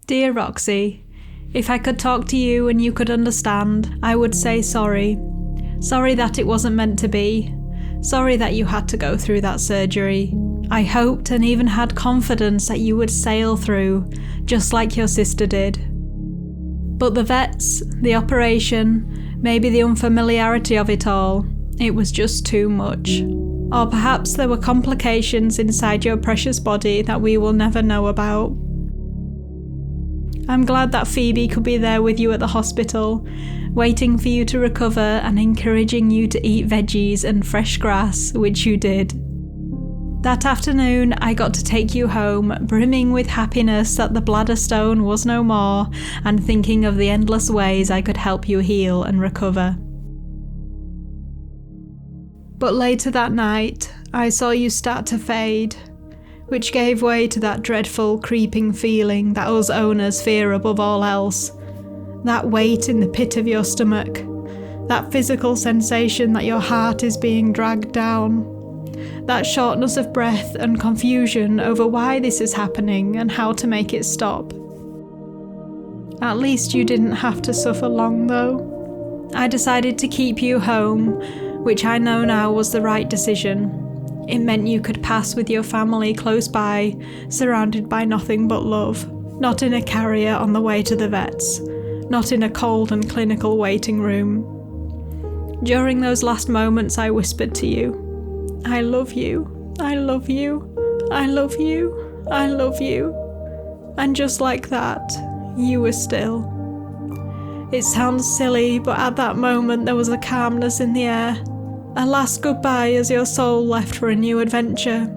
Dear Roxy, if I could talk to you and you could understand, I would say sorry. Sorry that it wasn't meant to be. Sorry that you had to go through that surgery. I hoped and even had confidence that you would sail through, just like your sister did. But the vets, the operation, maybe the unfamiliarity of it all, it was just too much. Or perhaps there were complications inside your precious body that we will never know about. I'm glad that Phoebe could be there with you at the hospital, waiting for you to recover and encouraging you to eat veggies and fresh grass, which you did. That afternoon, I got to take you home, brimming with happiness that the bladder stone was no more, and thinking of the endless ways I could help you heal and recover. But later that night, I saw you start to fade, which gave way to that dreadful, creeping feeling that us owners fear above all else. That weight in the pit of your stomach, that physical sensation that your heart is being dragged down, that shortness of breath and confusion over why this is happening and how to make it stop. At least you didn't have to suffer long though. I decided to keep you home, which I know now was the right decision. It meant you could pass with your family close by, surrounded by nothing but love. Not in a carrier on the way to the vets. Not in a cold and clinical waiting room. During those last moments I whispered to you, I love you, I love you, I love you, I love you. And just like that, you were still. It sounds silly, but at that moment there was a calmness in the air. A last goodbye as your soul left for a new adventure.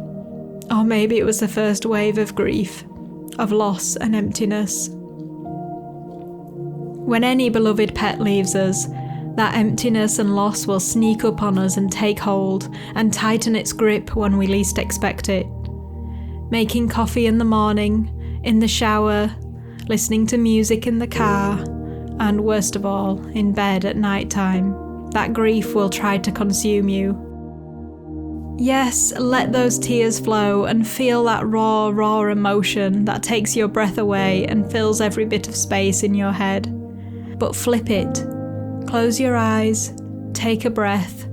Or maybe it was the first wave of grief, of loss and emptiness. When any beloved pet leaves us, that emptiness and loss will sneak up on us and take hold and tighten its grip when we least expect it. Making coffee in the morning, in the shower, listening to music in the car, and worst of all, in bed at night time. That grief will try to consume you. Yes, let those tears flow and feel that raw emotion that takes your breath away and fills every bit of space in your head. But flip it. Close your eyes, take a breath,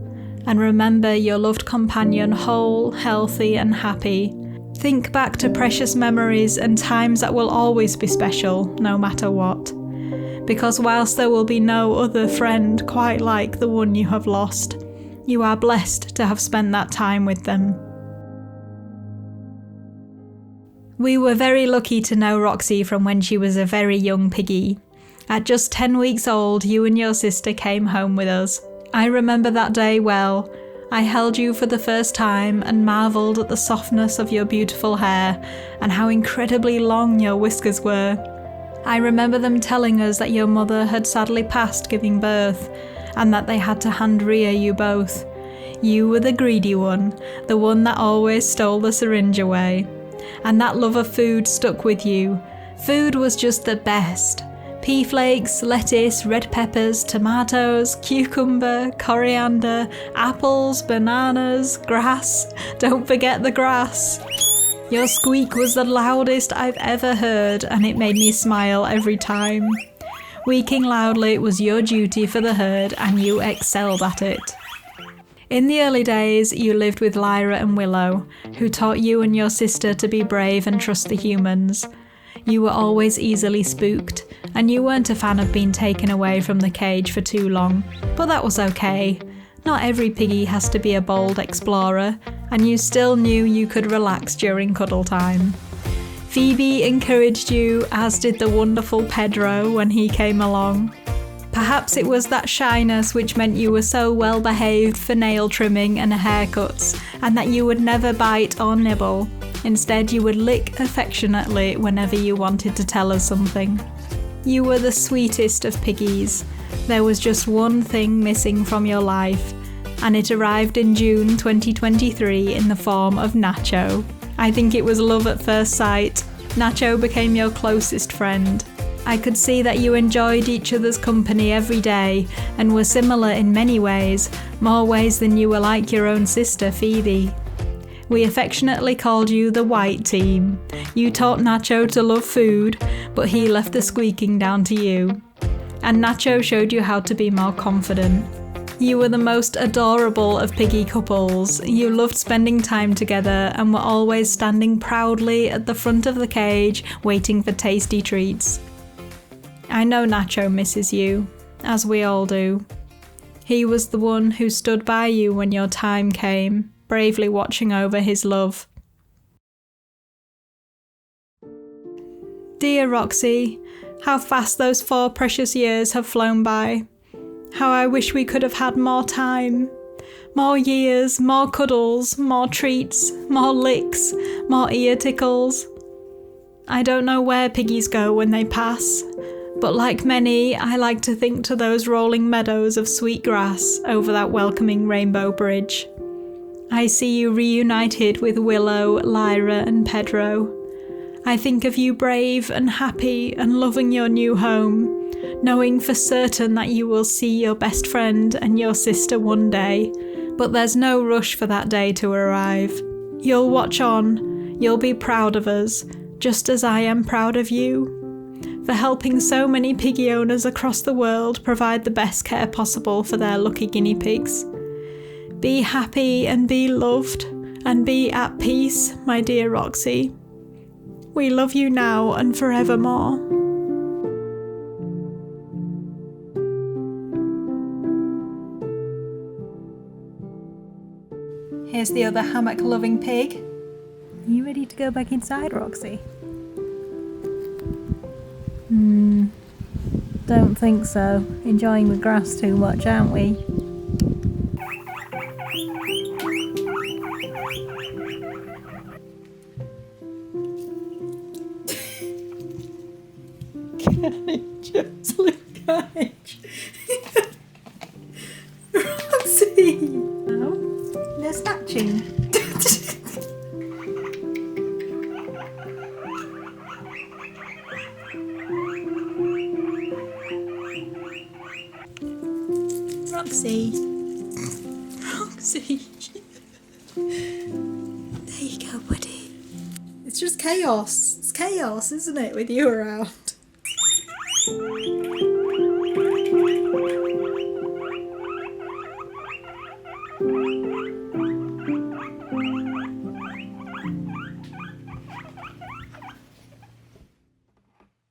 and remember your loved companion whole, healthy, and happy. Think back to precious memories and times that will always be special, no matter what. Because whilst there will be no other friend quite like the one you have lost, you are blessed to have spent that time with them. We were very lucky to know Roxy from when she was a very young piggie. At just 10 weeks old, you and your sister came home with us. I remember that day well. I held you for the first time and marvelled at the softness of your beautiful hair and how incredibly long your whiskers were. I remember them telling us that your mother had sadly passed giving birth and that they had to hand-rear you both. You were the greedy one, the one that always stole the syringe away. And that love of food stuck with you. Food was just the best. Pea flakes, lettuce, red peppers, tomatoes, cucumber, coriander, apples, bananas, grass. Don't forget the grass. Your squeak was the loudest I've ever heard, and it made me smile every time. Weeking loudly was your duty for the herd, and you excelled at it. In the early days, you lived with Lyra and Willow, who taught you and your sister to be brave and trust the humans. You were always easily spooked, and you weren't a fan of being taken away from the cage for too long, but that was okay. Not every piggie has to be a bold explorer, and you still knew you could relax during cuddle time. Phoebe encouraged you, as did the wonderful Pedro when he came along. Perhaps it was that shyness which meant you were so well behaved for nail trimming and haircuts, and that you would never bite or nibble. Instead, you would lick affectionately whenever you wanted to tell us something. You were the sweetest of piggies. There was just one thing missing from your life, and it arrived in June 2023 in the form of Nacho. I think it was love at first sight. Nacho became your closest friend. I could see that you enjoyed each other's company every day and were similar in many ways, more ways than you were like your own sister Phoebe. We affectionately called you the white team. You taught Nacho to love food, but he left the squeaking down to you. And Nacho showed you how to be more confident. You were the most adorable of piggy couples. You loved spending time together and were always standing proudly at the front of the cage, waiting for tasty treats. I know Nacho misses you, as we all do. He was the one who stood by you when your time came, bravely watching over his love. Dear Roxy, how fast those 4 precious years have flown by. How I wish we could have had more time. More years, more cuddles, more treats, more licks, more ear tickles. I don't know where piggies go when they pass, but like many, I like to think to those rolling meadows of sweet grass over that welcoming rainbow bridge. I see you reunited with Willow, Lyra and Pedro. I think of you brave and happy and loving your new home, knowing for certain that you will see your best friend and your sister one day, but there's no rush for that day to arrive. You'll watch on, you'll be proud of us, just as I am proud of you, for helping so many piggy owners across the world provide the best care possible for their lucky guinea pigs. Be happy and be loved, and be at peace, my dear Roxy. We love you now and forevermore. Here's the other hammock-loving pig. Are you ready to go back inside, Roxy? Don't think so. Enjoying the grass too much, aren't we? Just look at it. Roxy! No? They're snatching. Roxy. Roxy. There you go, buddy. It's just chaos. It's chaos, isn't it, with you around?